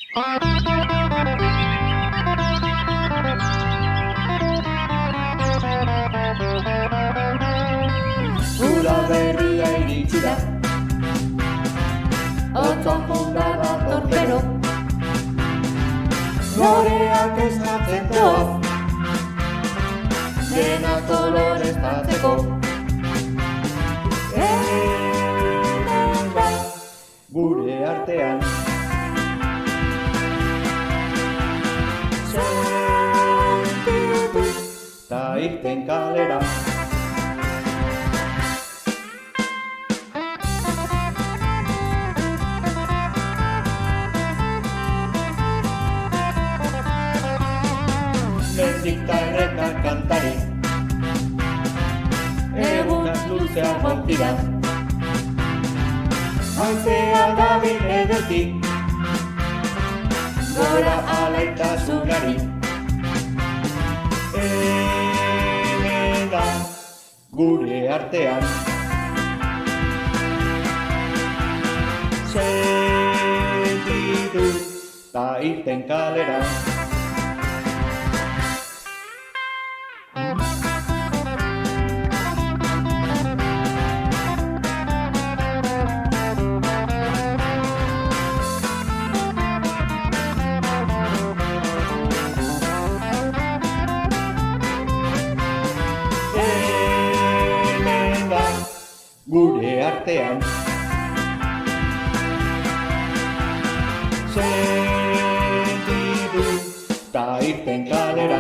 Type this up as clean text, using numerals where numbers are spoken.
Uda berria iritsi da, otzon junda dator bero, loreak esnatzen doaz, dena koloreztatzeko. Hemen da, gure artean, sentitu, ta irten kalera. Mendik ta errekak kantari, egunak luzeagoak dira, haizea dabil edertik, gora alaitasunari. Hemen da, gure artean, sentitu, ta irten kalera. Gure artean, sentitu, ta irten kalera.